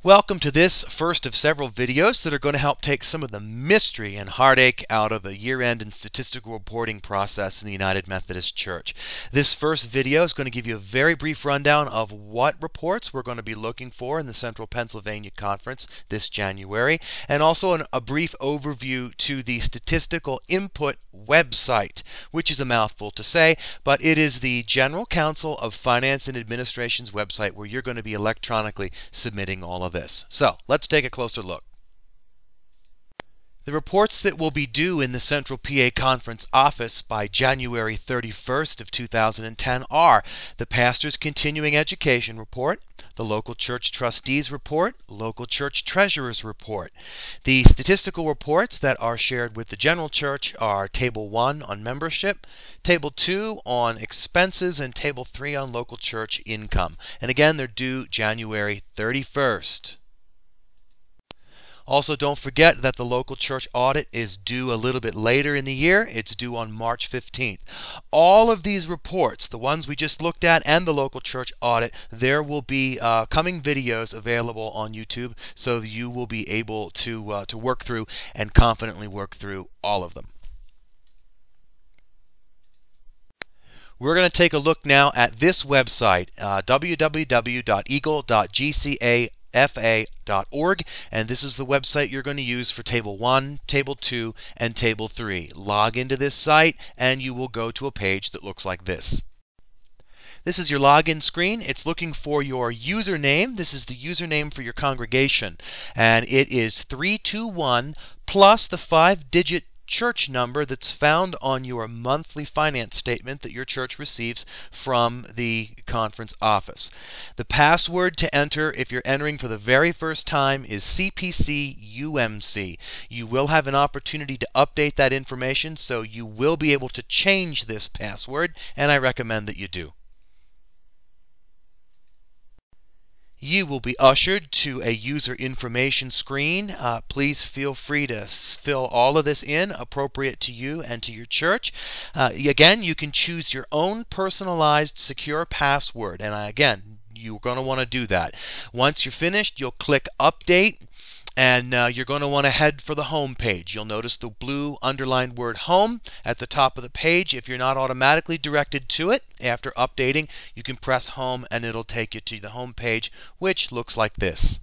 Welcome to this first of several videos that are going to help take some of the mystery and heartache out of the year-end and statistical reporting process in the United Methodist Church. This first video is going to give you a very brief rundown of what reports we're going to be looking for in the Central Pennsylvania Conference this January, and also a brief overview to the Statistical Input website, which is a mouthful to say, but it is the General Council of Finance and Administration's website where you're going to be electronically submitting all of this. So let's take a closer look. The reports that will be due in the Central PA Conference office by January 31st of 2010 are the Pastor's Continuing Education Report, the Local Church Trustees Report, Local Church Treasurers Report. The statistical reports that are shared with the General Church are Table 1 on membership, Table 2 on expenses, and Table 3 on local church income. And again, they're due January 31st. Also, don't forget that the local church audit is due a little bit later in the year. It's due on March 15th. All of these reports, the ones we just looked at and the local church audit, there will be coming videos available on YouTube, so you will be able to work through and confidently work through all of them. We're going to take a look now at this website, www.eagle.gcafa.org, and this is the website you're going to use for Table 1, Table 2, and Table 3. Log into this site and you will go to a page that looks like this. This is your login screen. It's looking for your username. This is the username for your congregation, and it is 321 plus the 5-digit church number that's found on your monthly finance statement that your church receives from the conference office. The password to enter if you're entering for the very first time is CPCUMC. You will have an opportunity to update that information, so you will be able to change this password, and I recommend that you do. You will be ushered to a user information screen. Please feel free to fill all of this in appropriate to you and to your church. Again, you can choose your own personalized secure password, and again, you're going to want to do that. Once you're finished, you'll click Update, and you're going to want to head for the home page. You'll notice the blue underlined word Home at the top of the page. If you're not automatically directed to it after updating, you can press Home and it'll take you to the home page, which looks like this.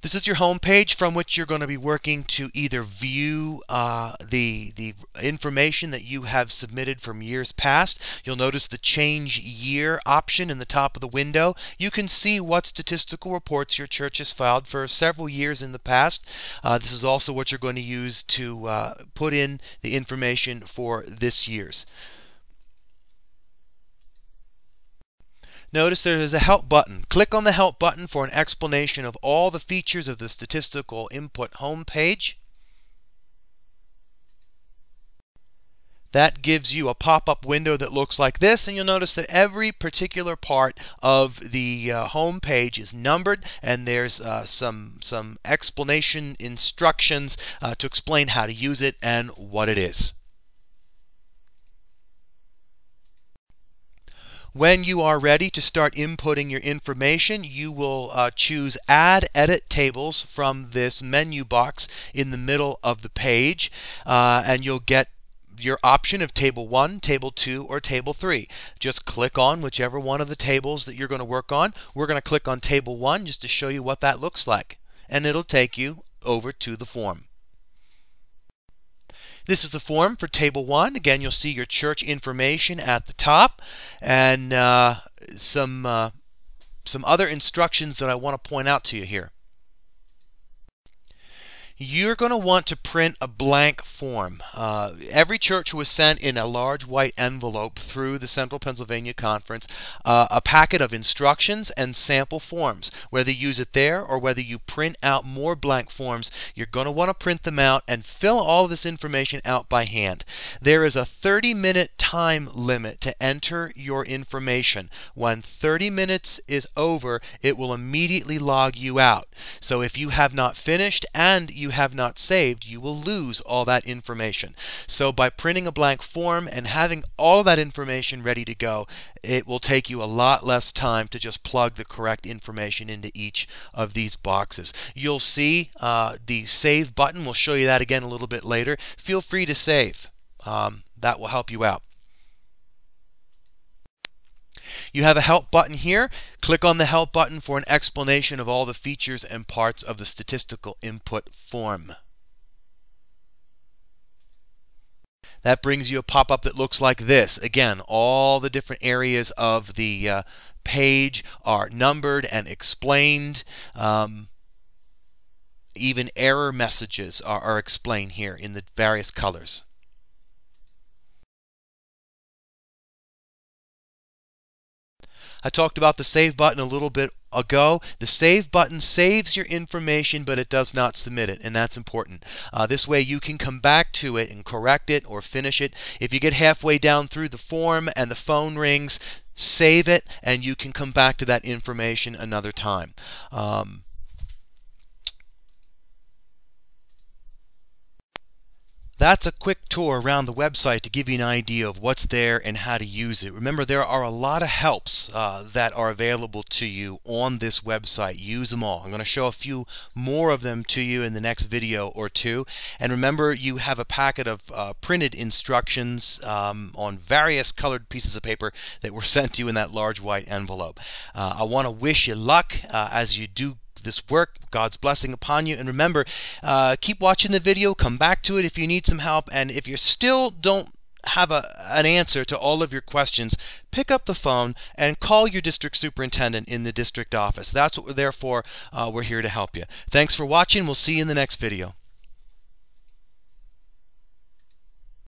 This is your home page from which you're going to be working to either view the information that you have submitted from years past. You'll notice the Change Year option in the top of the window. You can see what statistical reports your church has filed for several years in the past. This is also what you're going to use to put in the information for this year's. Notice there is a Help button. Click on the Help button for an explanation of all the features of the Statistical Input homepage. That gives you a pop-up window that looks like this, and you'll notice that every particular part of the home page is numbered, and there's some explanation instructions to explain how to use it and what it is. When you are ready to start inputting your information, you will choose Add Edit Tables from this menu box in the middle of the page, and you'll get your option of Table 1, Table 2, or Table 3. Just click on whichever one of the tables that you're going to work on. We're going to click on Table 1 just to show you what that looks like, and it'll take you over to the form. This is the form for Table 1. Again, you'll see your church information at the top, and some other instructions that I want to point out to you here. You're going to want to print a blank form. Every church was sent in a large white envelope through the Central Pennsylvania Conference a packet of instructions and sample forms. Whether you use it there or whether you print out more blank forms, you're going to want to print them out and fill all of this information out by hand. There is a 30-minute time limit to enter your information. When 30 minutes is over, it will immediately log you out. So if you have not finished and you have not saved, you will lose all that information. So by printing a blank form and having all that information ready to go, it will take you a lot less time to just plug the correct information into each of these boxes. You'll see the Save button. We'll show you that again a little bit later. Feel free to save. That will help you out. You have a Help button here. Click on the Help button for an explanation of all the features and parts of the statistical input form. That brings you a pop-up that looks like this. Again, all the different areas of the page are numbered and explained. Even error messages are explained here in the various colors. I talked about the Save button a little bit ago. The Save button saves your information, but it does not submit it, and that's important. This way you can come back to it and correct it or finish it. If you get halfway down through the form and the phone rings, save it, and you can come back to that information another time. That's a quick tour around the website to give you an idea of what's there and how to use it. Remember, there are a lot of helps that are available to you on this website. Use them all. I'm going to show a few more of them to you in the next video or two. And remember, you have a packet of printed instructions on various colored pieces of paper that were sent to you in that large white envelope. I want to wish you luck as you do this work. God's blessing upon you. And remember, keep watching the video. Come back to it if you need some help. And if you still don't have an answer to all of your questions, pick up the phone and call your district superintendent in the district office. That's what we're there for. We're here to help you. Thanks for watching. We'll see you in the next video.